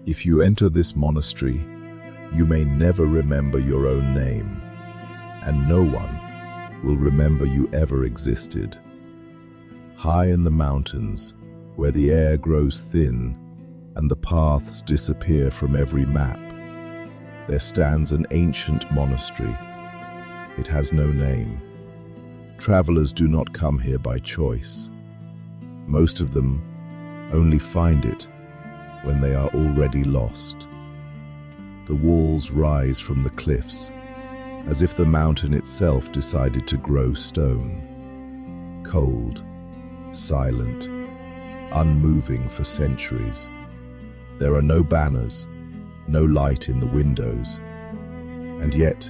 If you enter this monastery, you may never remember your own name, and no one will remember you ever existed. High in the mountains, where the air grows thin and the paths disappear from every map, there stands an ancient monastery. It has no name. Travelers do not come here by choice. Most of them only find it when they are already lost. The walls rise from the cliffs, as if the mountain itself decided to grow stone. Cold, silent, unmoving for centuries. There are no banners, no light in the windows, and yet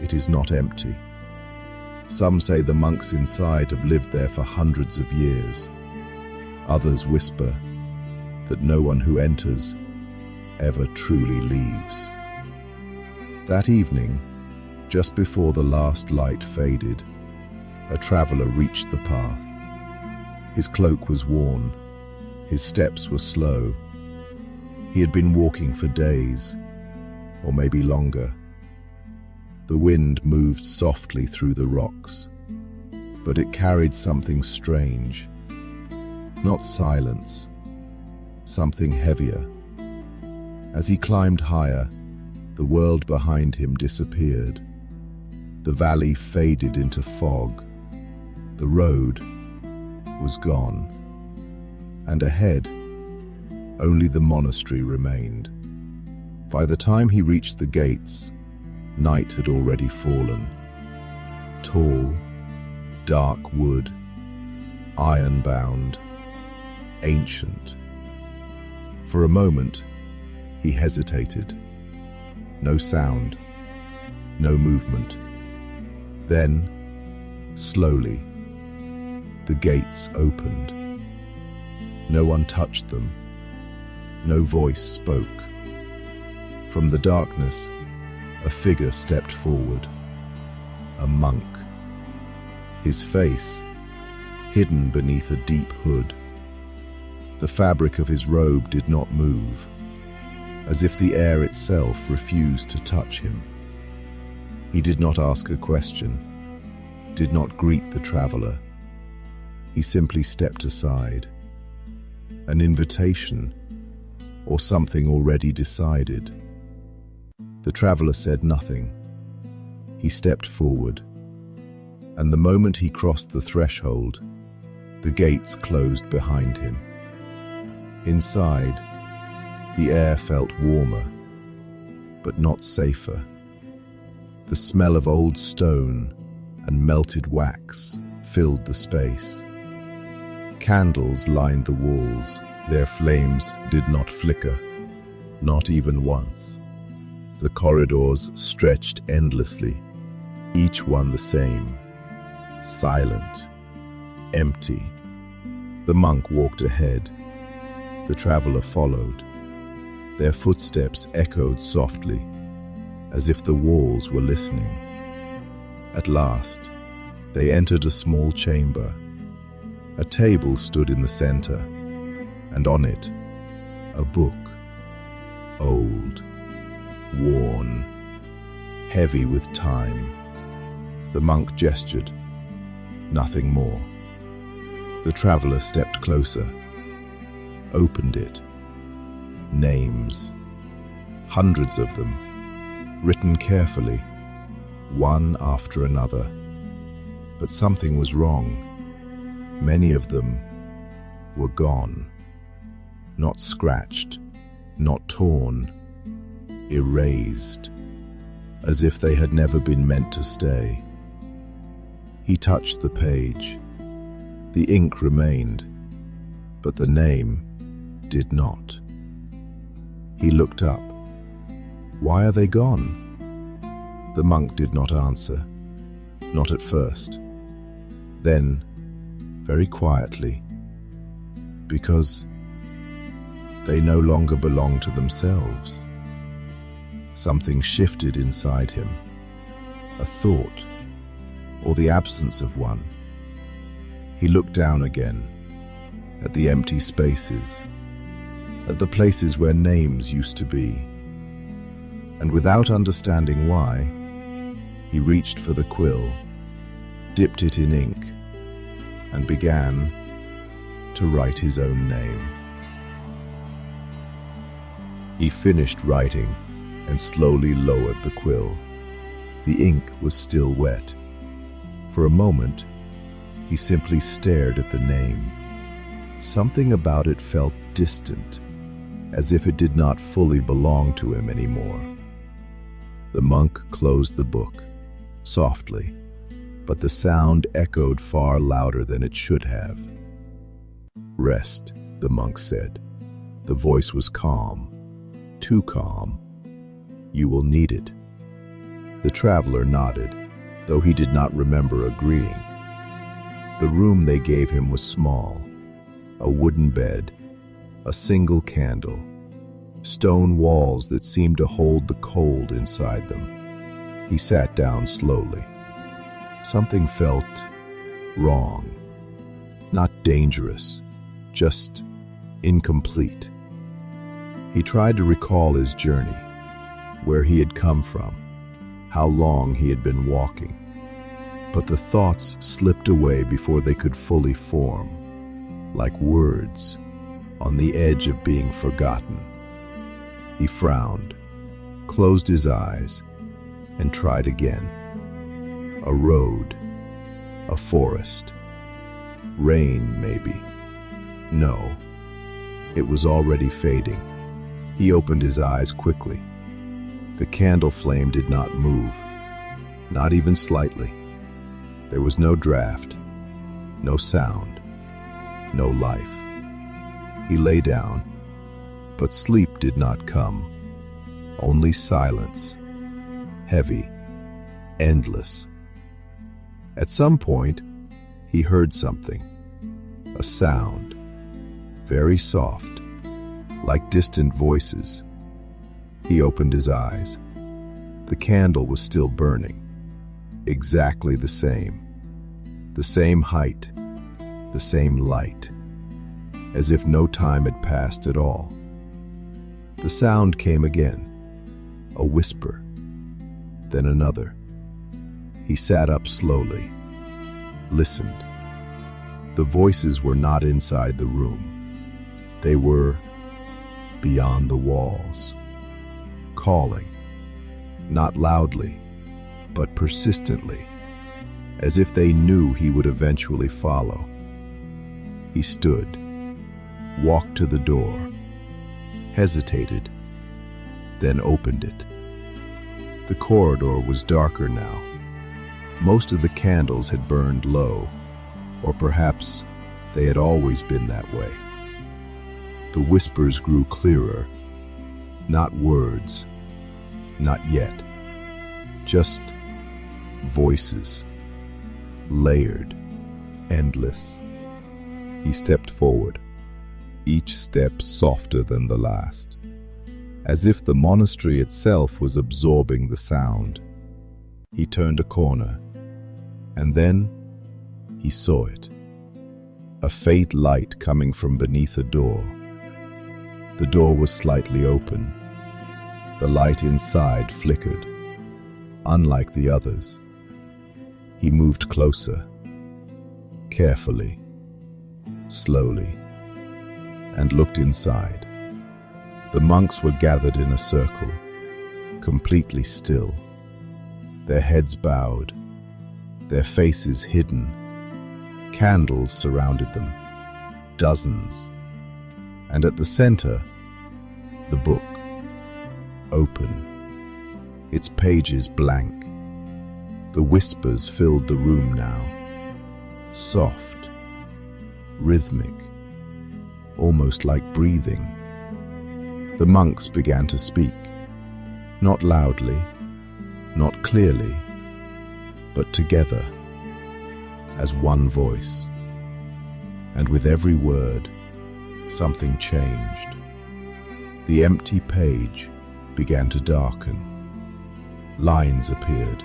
it is not empty. Some say the monks inside have lived there for hundreds of years. Others whisper that no one who enters ever truly leaves. That evening, just before the last light faded, a traveler reached the path. His cloak was worn, his steps were slow. He had been walking for days, or maybe longer. The wind moved softly through the rocks, but it carried something strange. Not silence, something heavier. As he climbed higher, the world behind him disappeared. The valley faded into fog. The road was gone, and ahead, only the monastery remained. By the time he reached the gates, night had already fallen. Tall, dark wood, iron-bound, ancient. For a moment, he hesitated. No sound, no movement. Then, slowly, the gates opened. No one touched them. No voice spoke. From the darkness, a figure stepped forward. A monk. His face hidden beneath a deep hood. The fabric of his robe did not move, as if the air itself refused to touch him. He did not ask a question, did not greet the traveler. He simply stepped aside. An invitation, or something already decided. The traveler said nothing. He stepped forward, and the moment he crossed the threshold, the gates closed behind him. Inside, the air felt warmer, but not safer. The smell of old stone and melted wax filled the space. Candles lined the walls. Their flames did not flicker, not even once. The corridors stretched endlessly, each one the same, silent, empty. The monk walked ahead. The traveler followed. Their footsteps echoed softly, as if the walls were listening. At last, they entered a small chamber. A table stood in the center, and on it, a book. Old, worn, heavy with time. The monk gestured. Nothing more. The traveler stepped closer, opened it. Names, hundreds of them, written carefully, one after another. But something was wrong. Many of them were gone. Not scratched, not torn, erased, as if they had never been meant to stay. He touched the page. The ink remained, but the name did not. He looked up. Why are they gone? The monk did not answer, not at first. Then, very quietly, because they no longer belong to themselves. Something shifted inside him, a thought, or the absence of one. He looked down again, at the empty spaces. at the places where names used to be. And without understanding why, he reached for the quill, dipped it in ink, and began to write his own name. He finished writing and slowly lowered the quill. The ink was still wet. For a moment, he simply stared at the name. Something about it felt distant, as if it did not fully belong to him anymore. The monk closed the book, softly, but the sound echoed far louder than it should have. "Rest," the monk said. The voice was calm, too calm. "You will need it." The traveler nodded, though he did not remember agreeing. The room they gave him was small. A wooden bed, a single candle, stone walls that seemed to hold the cold inside them. He sat down slowly. Something felt wrong. Not dangerous, just incomplete. He tried to recall his journey, where he had come from, how long he had been walking. But the thoughts slipped away before they could fully form, like words on the edge of being forgotten. He frowned, closed his eyes, and tried again. A road, a forest, rain maybe. No, it was already fading. He opened his eyes quickly. The candle flame did not move, not even slightly. There was no draft, no sound, no life. He lay down, but sleep did not come. Only silence, heavy, endless. At some point, he heard something, a sound, very soft, like distant voices. He opened his eyes. The candle was still burning, exactly the same height, the same light, as if no time had passed at all. The sound came again, a whisper, then another. He sat up slowly, listened. The voices were not inside the room. They were beyond the walls, calling, not loudly, but persistently, as if they knew he would eventually follow. He stood, walked to the door, hesitated, then opened it. The corridor was darker now. Most of the candles had burned low, or perhaps they had always been that way. The whispers grew clearer, not words, not yet, just voices, layered, endless. He stepped forward, each step softer than the last, as if the monastery itself was absorbing the sound. He turned a corner, and then he saw it, a faint light coming from beneath a door. The door was slightly open. The light inside flickered, unlike the others. He moved closer, carefully, slowly, and looked inside. The monks were gathered in a circle, completely still, their heads bowed, their faces hidden. Candles surrounded them, dozens. And at the center, the book, open, its pages blank. The whispers filled the room now, soft, rhythmic, almost like breathing. The monks began to speak, not loudly, not clearly, but together, as one voice. And with every word, something changed. The empty page began to darken. Lines appeared,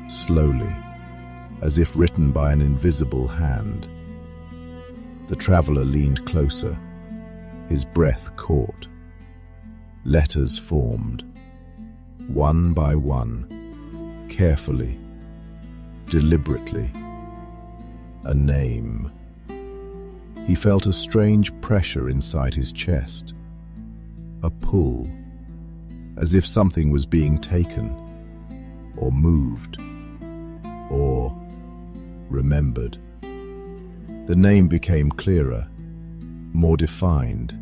slowly, as if written by an invisible hand. The traveler leaned closer, His breath caught. Letters formed, one by one, carefully, deliberately. A name. He felt a strange pressure inside his chest, a pull, as if something was being taken, or moved, or remembered. The name became clearer, more defined,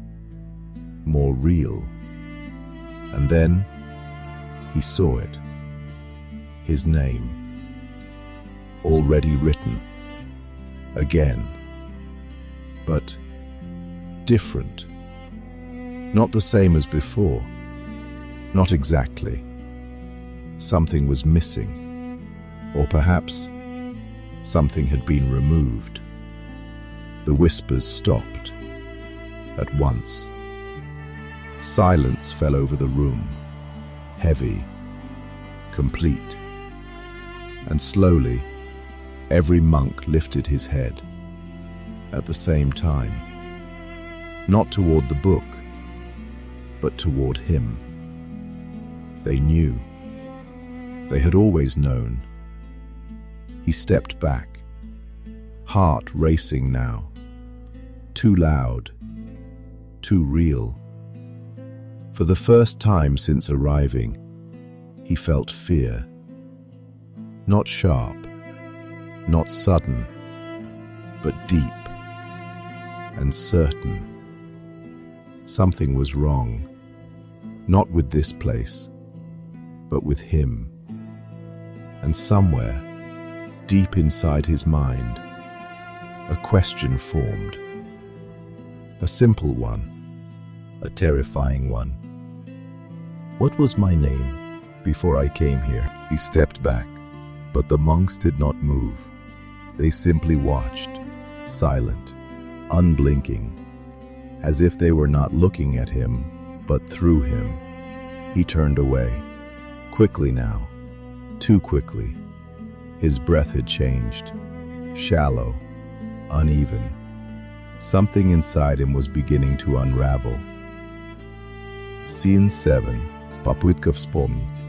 more real. And then he saw it. His name, already written, again, but different. Not the same as before, not exactly. Something was missing, or perhaps something had been removed. The whispers stopped at once. Silence fell over the room, heavy, complete. And slowly, every monk lifted his head at the same time, not toward the book, but toward him. They knew. They had always known. He stepped back, heart racing now, too loud, too real. For the first time since arriving, he felt fear. Not sharp, not sudden, but deep and certain. Something was wrong, not with this place, but with him. And somewhere, deep inside his mind, a question formed. A simple one, a terrifying one. What was my name before I came here? He stepped back, but the monks did not move. They simply watched, silent, unblinking, as if they were not looking at him, but through him. He turned away, quickly now, too quickly. His breath had changed, shallow, uneven. Something inside him was beginning to unravel. Scene 7. Попытка вспомнить.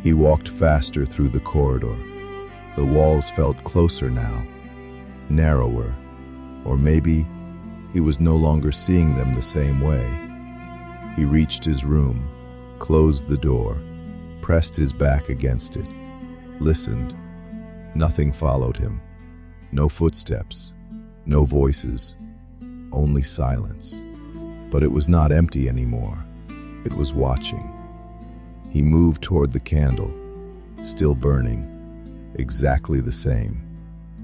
He walked faster through the corridor. The walls felt closer now, narrower, or maybe he was no longer seeing them the same way. He reached his room, closed the door, pressed his back against it, listened. Nothing followed him. No footsteps, no voices, only silence. But it was not empty anymore. It was watching. He moved toward the candle, still burning, exactly the same.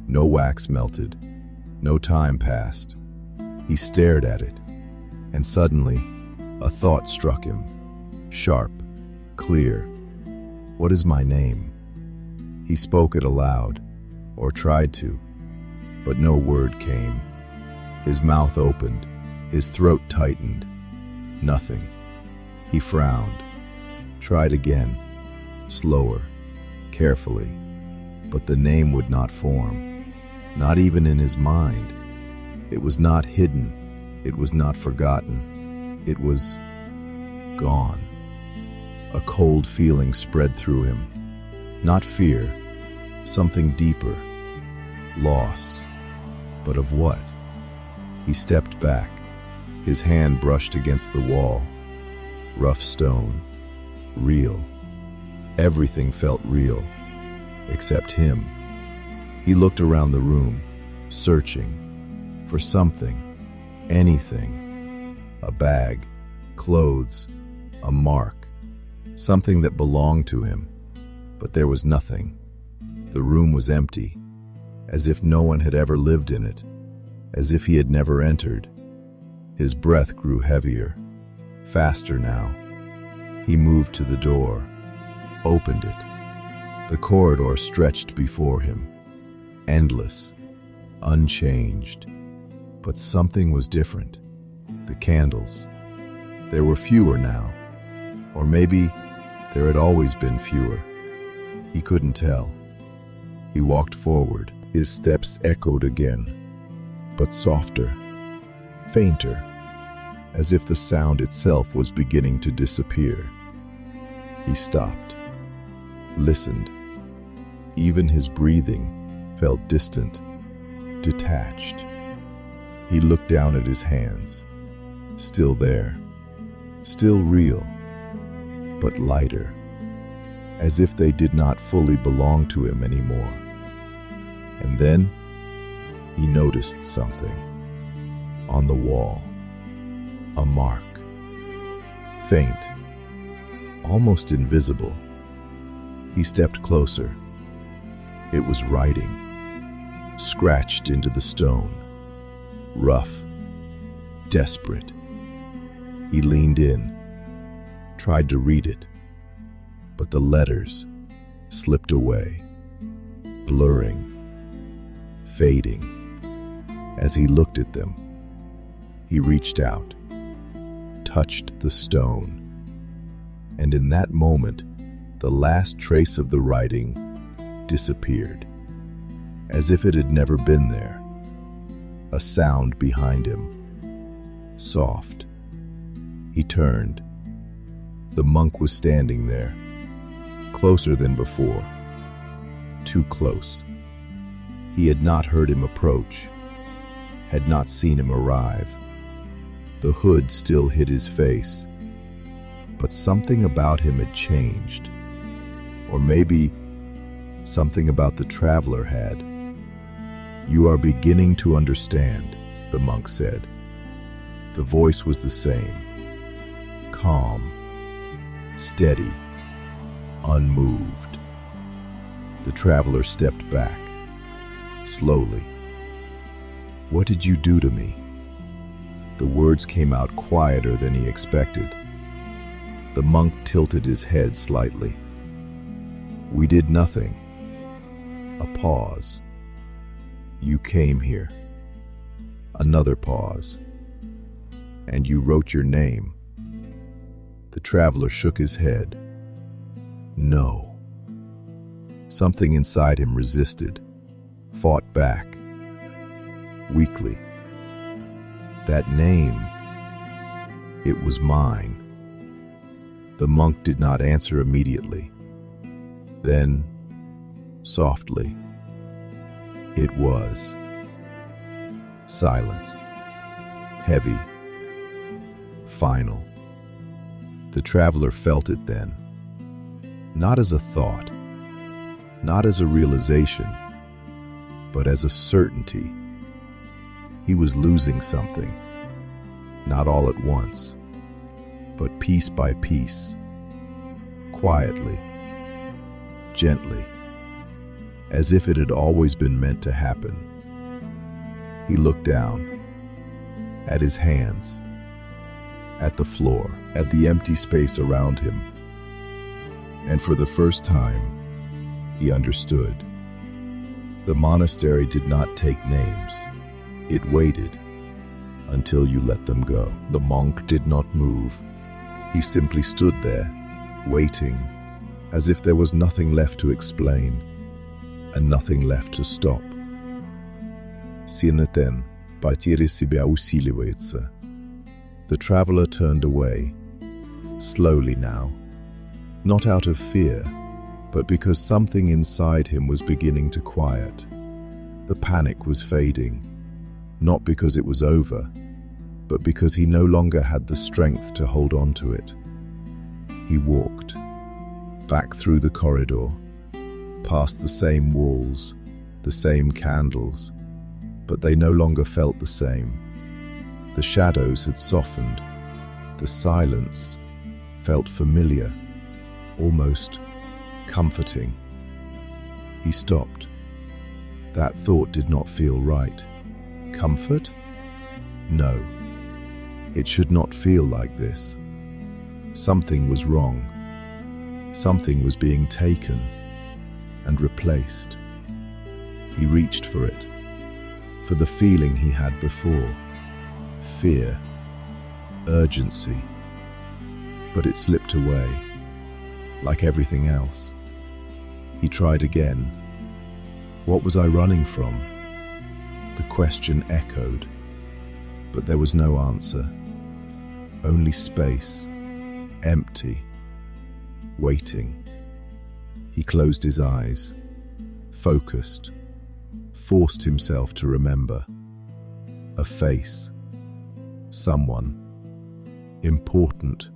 No wax melted, no time passed. He stared at it, and suddenly, a thought struck him, sharp, clear. What is my name? He spoke it aloud, or tried to, but no word came. His mouth opened, his throat tightened. Nothing. He frowned, tried again, slower, carefully, but the name would not form, not even in his mind. It was not hidden, it was not forgotten, it was gone. A cold feeling spread through him, not fear, something deeper, loss. But of what? He stepped back, his hand brushed against the wall. Rough stone, real. Everything felt real, except him. He looked around the room, searching for something, anything. A bag, clothes, a mark, something that belonged to him. But there was nothing. The room was empty, as if no one had ever lived in it, as if he had never entered. His breath grew heavier, faster now. He moved to the door, opened it. The corridor stretched before him, endless, unchanged. But something was different. The candles. There were fewer now, or maybe there had always been fewer. He couldn't tell. He walked forward. His steps echoed again, but softer, fainter, as if the sound itself was beginning to disappear. He stopped, listened. Even his breathing felt distant, detached. He looked down at his hands, still there, still real, but lighter, as if they did not fully belong to him anymore. And then he noticed something. On the wall, a mark, faint, almost invisible. He stepped closer. It was writing, scratched into the stone, rough, desperate. He leaned in, tried to read it, but the letters slipped away, blurring, fading. As he looked at them, he reached out, touched the stone, and in that moment, the last trace of the writing disappeared, as if it had never been there. A sound behind him, soft. He turned. The monk was standing there, closer than before, too close. He had not heard him approach, had not seen him arrive. The hood still hid his face, but something about him had changed. Or maybe something about the traveler had. "You are beginning to understand," the monk said. The voice was the same, calm, steady, unmoved. The traveler stepped back, slowly. "What did you do to me?" The words came out quieter than he expected. The monk tilted his head slightly. "We did nothing." A pause. "You came here." Another pause. "And you wrote your name." The traveler shook his head. "No." Something inside him resisted, fought back, weakly. "That name, it was mine." The monk did not answer immediately. Then, softly, "It was." Silence. Heavy. Final. The traveler felt it then. Not as a thought, not as a realization, but as a certainty. He was losing something, not all at once, but piece by piece, quietly, gently, as if it had always been meant to happen. He looked down, at his hands, at the floor, at the empty space around him, and for the first time, he understood. The monastery did not take names. It waited until you let them go. The monk did not move. He simply stood there, waiting, as if there was nothing left to explain and nothing left to stop. Синетен, потеря себя усиливается. The traveler turned away, slowly now, not out of fear, but because something inside him was beginning to quiet. The panic was fading, not because it was over, but because he no longer had the strength to hold on to it. He walked, back through the corridor, past the same walls, the same candles, but they no longer felt the same. The shadows had softened. The silence felt familiar, almost comforting. He stopped. That thought did not feel right. Comfort? No. It should not feel like this. Something was wrong. Something was being taken and replaced. He reached for it, for the feeling he had before. Fear, urgency. But it slipped away, like everything else. He tried again. What was I running from? The question echoed, but there was no answer. Only space, empty, waiting. He closed his eyes, focused, forced himself to remember. A face, someone, important.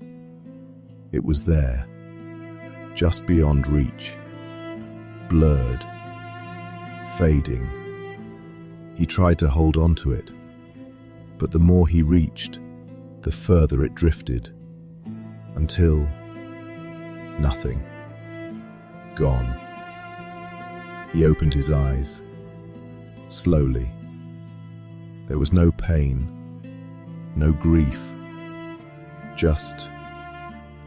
It was there, just beyond reach, blurred, fading. He tried to hold on to it, but the more he reached, the further it drifted, until nothing. Gone. He opened his eyes, slowly. There was no pain, no grief, just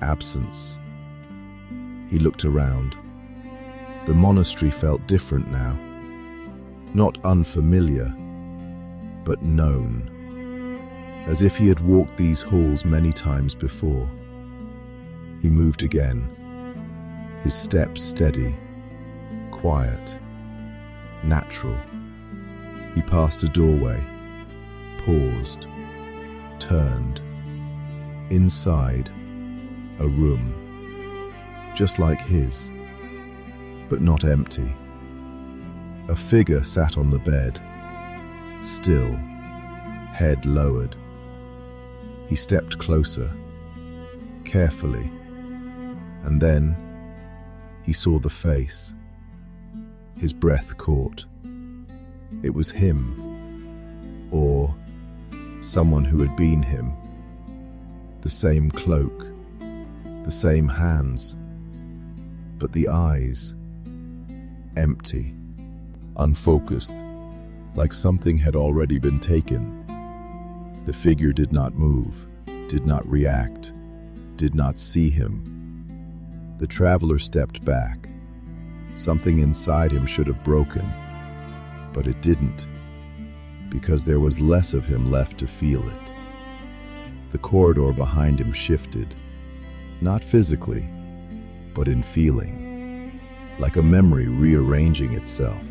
absence. He looked around. The monastery felt different now. Not unfamiliar, but known. As if he had walked these halls many times before. He moved again, his steps steady, quiet, natural. He passed a doorway, paused, turned. Inside, a room, just like his, but not empty. A figure sat on the bed, still, head lowered. He stepped closer, carefully, and then he saw the face. His breath caught. It was him, or someone who had been him. The same cloak, the same hands, but the eyes, empty, unfocused, like something had already been taken. The figure did not move, did not react, did not see him. The traveler stepped back. Something inside him should have broken, but it didn't, because there was less of him left to feel it. The corridor behind him shifted, not physically, but in feeling, like a memory rearranging itself.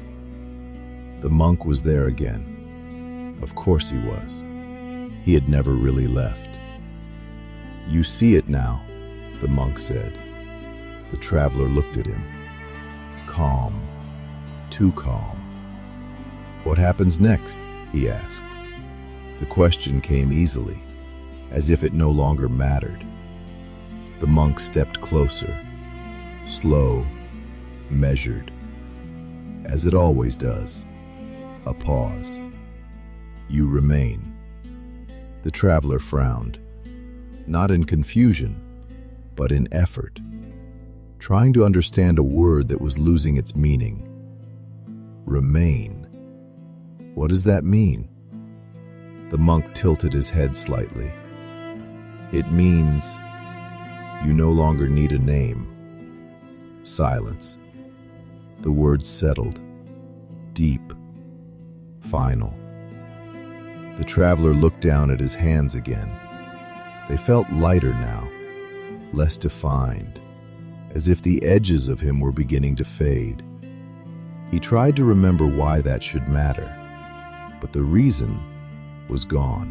The monk was there again. Of course he was. He had never really left. "You see it now," the monk said. The traveler looked at him. Calm, too calm. "What happens next?" he asked. The question came easily, as if it no longer mattered. The monk stepped closer, slow, measured, as it always does. A pause. "You remain." The traveler frowned, not in confusion, but in effort, trying to understand a word that was losing its meaning. Remain. What does that mean? The monk tilted his head slightly. It means you no longer need a name. Silence. The words settled, deep, final. The traveler looked down at his hands again. They felt lighter now, less defined, as if the edges of him were beginning to fade. He tried to remember why that should matter, but the reason was gone.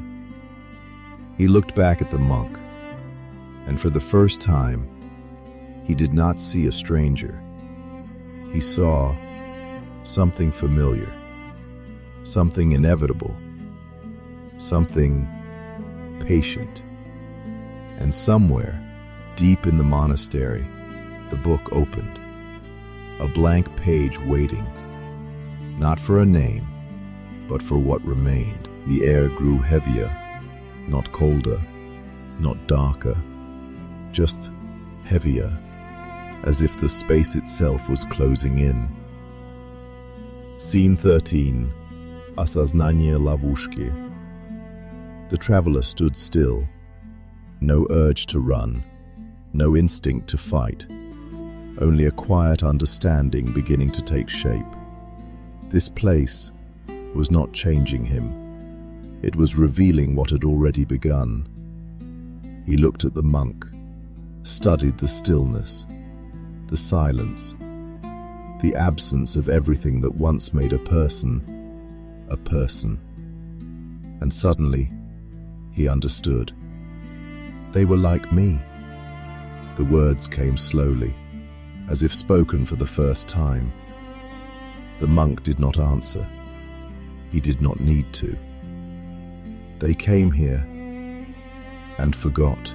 He looked back at the monk, and for the first time, he did not see a stranger. He saw something familiar, something inevitable, something patient. And somewhere, deep in the monastery, the book opened. A blank page waiting, not for a name, but for what remained. The air grew heavier, not colder, not darker, just heavier, as if the space itself was closing in. Scene 13. Осознание ловушки. The traveler stood still. No urge to run, no instinct to fight, only a quiet understanding beginning to take shape. This place was not changing him. It was revealing what had already begun. He looked at the monk, studied the stillness, the silence, the absence of everything that once made a person. And suddenly, he understood. They were like me. The words came slowly, as if spoken for the first time. The monk did not answer. He did not need to. They came here and forgot.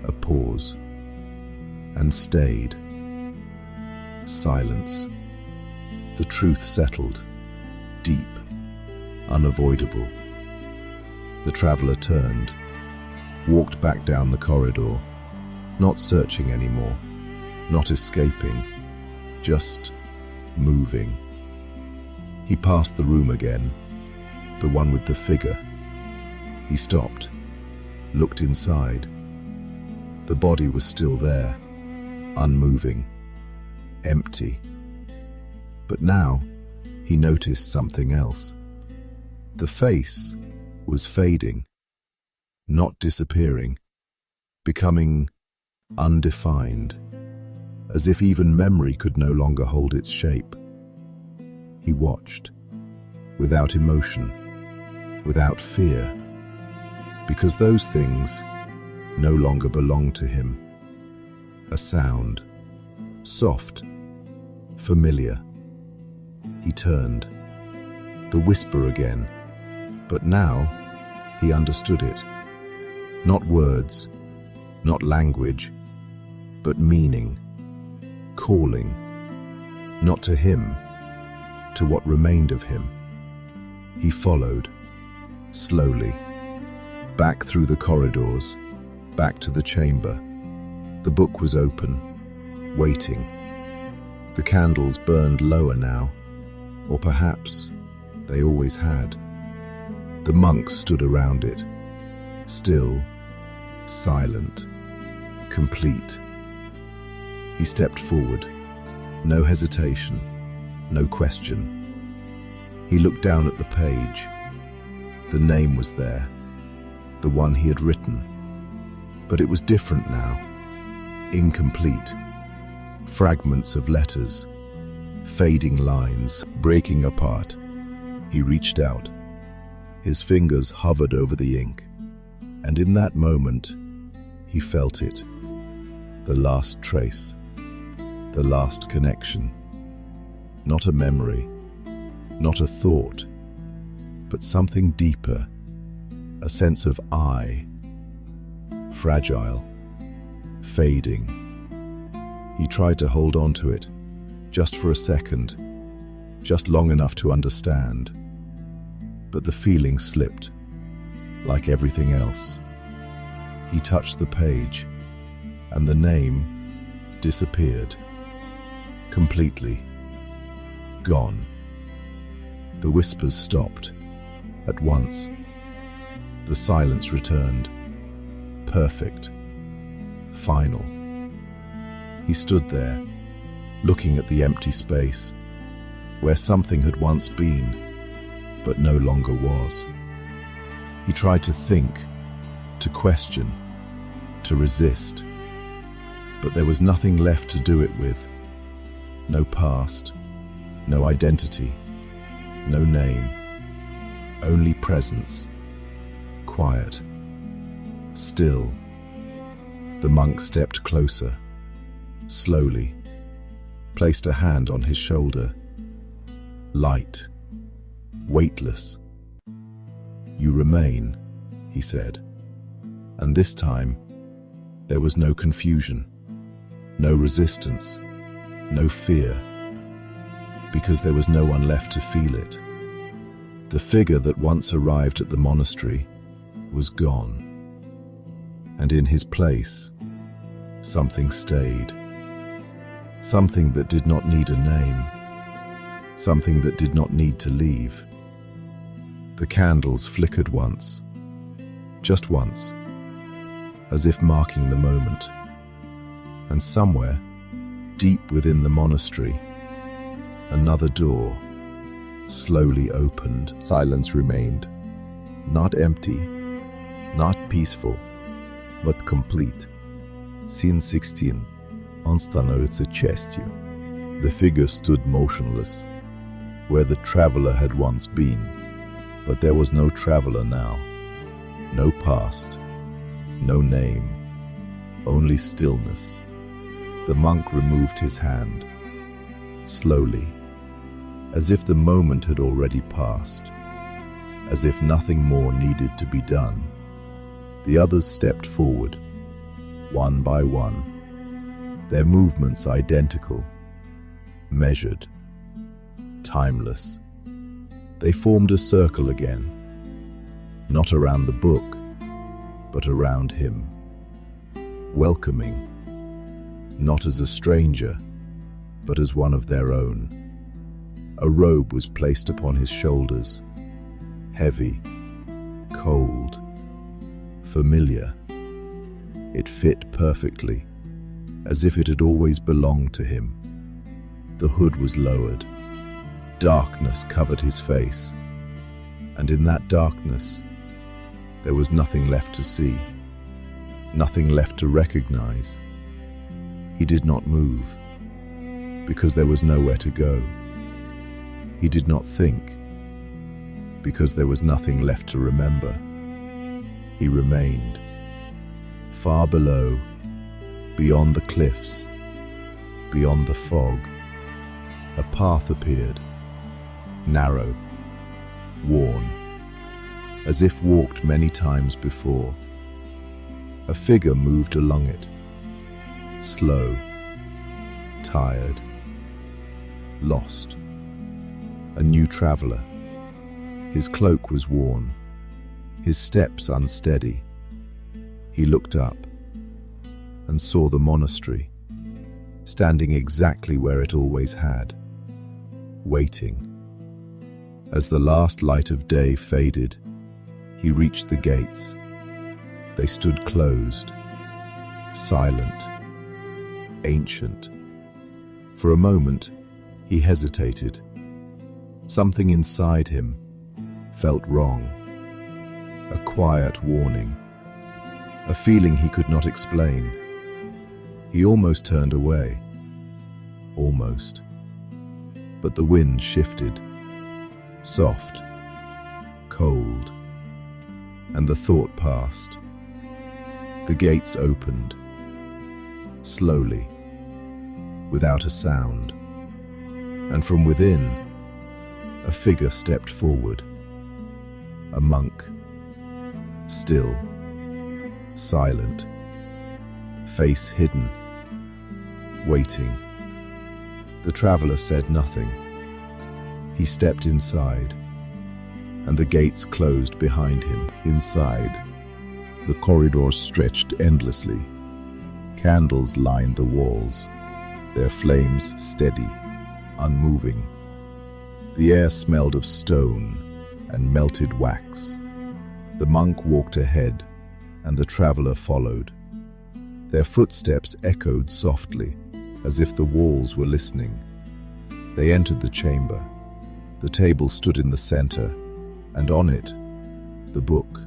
A pause, and stayed. Silence. The truth settled, deep, unavoidable. The traveler turned, walked back down the corridor, not searching anymore, not escaping, just moving. He passed the room again, the one with the figure. He stopped, looked inside. The body was still there, unmoving, empty. But now he noticed something else. The face was fading, not disappearing, becoming undefined, as if even memory could no longer hold its shape. He watched, without emotion, without fear, because those things no longer belonged to him. A sound, soft, familiar. He turned. The whisper again, but now he understood it. Not words, not language, but meaning, calling, not to him, to what remained of him. He followed, slowly, back through the corridors, back to the chamber. The book was open, waiting. The candles burned lower now, or perhaps they always had. The monks stood around it, still, silent, complete. He stepped forward, no hesitation, no question. He looked down at the page. The name was there, the one he had written. But it was different now, incomplete. Fragments of letters, fading lines, breaking apart. He reached out. His fingers hovered over the ink, and in that moment, he felt it. The last trace, the last connection. Not a memory, not a thought, but something deeper, a sense of I, fragile, fading. He tried to hold on to it, just for a second, just long enough to understand. But the feeling slipped, like everything else. He touched the page, and the name disappeared. Completely. Gone. The whispers stopped, at once. The silence returned. Perfect. Final. He stood there, looking at the empty space, where something had once been, but no longer was. He tried to think, to question, to resist, but there was nothing left to do it with. No past, no identity, no name, only presence, quiet, still. The monk stepped closer, slowly, placed a hand on his shoulder. Light, weightless. You remain, he said. And this time, there was no confusion, no resistance, no fear, because there was no one left to feel it. The figure that once arrived at the monastery was gone, and in his place, something stayed. Something that did not need a name, something that did not need to leave. The candles flickered once, just once, as if marking the moment. And somewhere, deep within the monastery, another door slowly opened. Silence remained, not empty, not peaceful, but complete. Scene 16. Он становится частью. The figure stood motionless, where the traveler had once been. But there was no traveler now. No past, no name, only stillness. The monk removed his hand, slowly, as if the moment had already passed, as if nothing more needed to be done. The others stepped forward, one by one, their movements identical, measured, timeless. They formed a circle again, not around the book, but around him, welcoming, not as a stranger, but as one of their own. A robe was placed upon his shoulders, heavy, cold, familiar. It fit perfectly, as if it had always belonged to him. The hood was lowered. Darkness covered his face, and in that darkness, there was nothing left to see, nothing left to recognize. He did not move, because there was nowhere to go. He did not think, because there was nothing left to remember. He remained, far below, beyond the cliffs, beyond the fog. A path appeared, narrow, worn, as if walked many times before. A figure moved along it, slow, tired, lost. A new traveler. His cloak was worn, his steps unsteady. He looked up and saw the monastery, standing exactly where it always had, waiting. As the last light of day faded, he reached the gates. They stood closed, silent, ancient. For a moment, he hesitated. Something inside him felt wrong. A quiet warning, a feeling he could not explain. He almost turned away. Almost. But the wind shifted, soft, cold, and the thought passed. The gates opened, slowly, without a sound, and from within, a figure stepped forward. A monk, still, silent, face hidden, waiting. The traveler said nothing. He stepped inside, and the gates closed behind him. Inside, the corridor stretched endlessly. Candles lined the walls, their flames steady, unmoving. The air smelled of stone and melted wax. The monk walked ahead, and the traveler followed. Their footsteps echoed softly, as if the walls were listening. They entered the chamber. The table stood in the center, and on it, the book,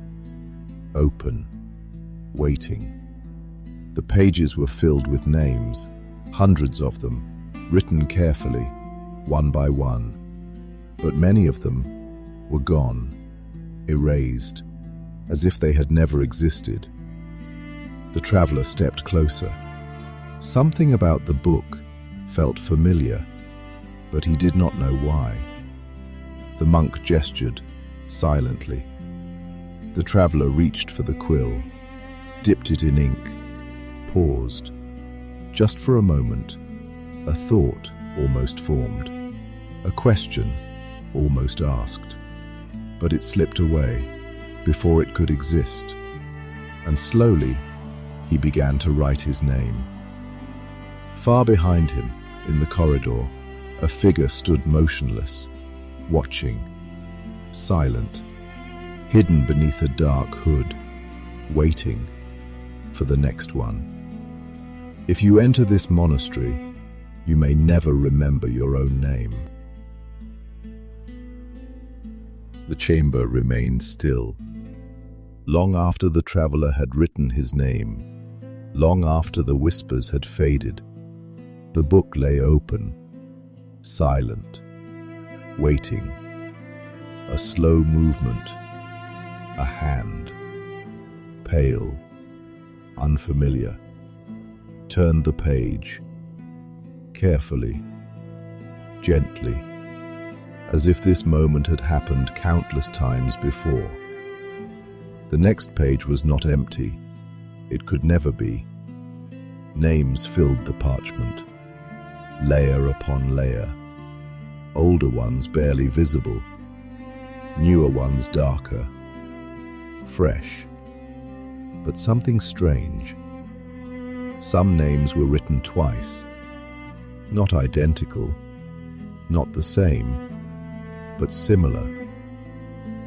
open, waiting. The pages were filled with names, hundreds of them, written carefully, one by one. But many of them were gone, erased, as if they had never existed. The traveler stepped closer. Something about the book felt familiar, but he did not know why. The monk gestured, silently. The traveler reached for the quill, dipped it in ink, paused. Just for a moment, a thought almost formed, a question almost asked. But it slipped away before it could exist, and slowly he began to write his name. Far behind him, in the corridor, a figure stood motionless, watching, silent, hidden beneath a dark hood, waiting for the next one. If you enter this monastery, you may never remember your own name. The chamber remained still. Long after the traveler had written his name, long after the whispers had faded, the book lay open, silent, waiting. A slow movement, a hand, pale, unfamiliar, turned the page, carefully, gently, as if this moment had happened countless times before. The next page was not empty. It could never be. Names filled the parchment, layer upon layer, older ones barely visible, newer ones darker, fresh. But something strange. Some names were written twice, not identical, not the same, but similar.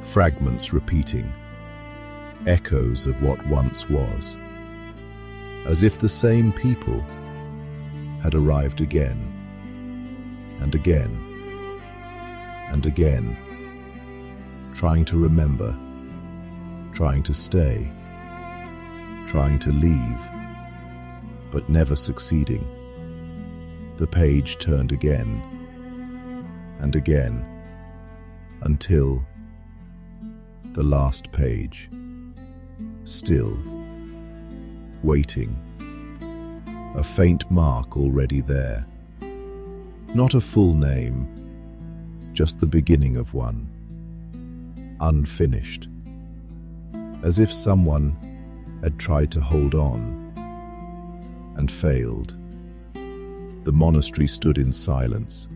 Fragments repeating, echoes of what once was, as if the same people had arrived again, and again, and again, trying to remember, trying to stay, trying to leave, but never succeeding. The page turned again, and again, until the last page, still, waiting, a faint mark already there. Not a full name, just the beginning of one, unfinished, as if someone had tried to hold on and failed. The monastery stood in silence,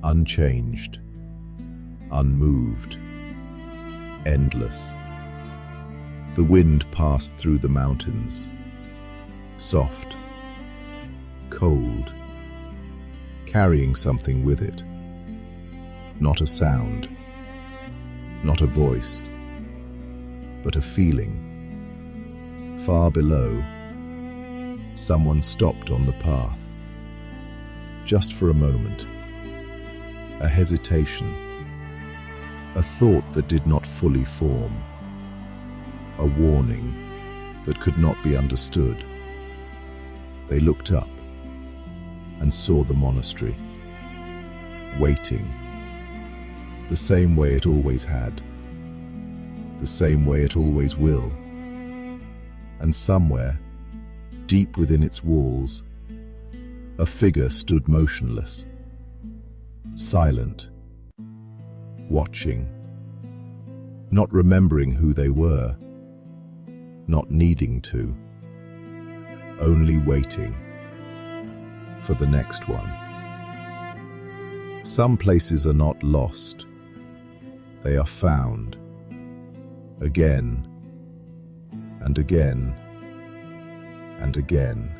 unchanged, unmoved, endless. The wind passed through the mountains, soft, cold, carrying something with it. Not a sound, not a voice, but a feeling. Far below, someone stopped on the path. Just for a moment. A hesitation. A thought that did not fully form. A warning that could not be understood. They looked up and saw the monastery, waiting, the same way it always had, the same way it always will. And somewhere, deep within its walls, a figure stood motionless, silent, watching, not remembering who they were, not needing to, only waiting for the next one. Some places are not lost, they are found, again and again and again.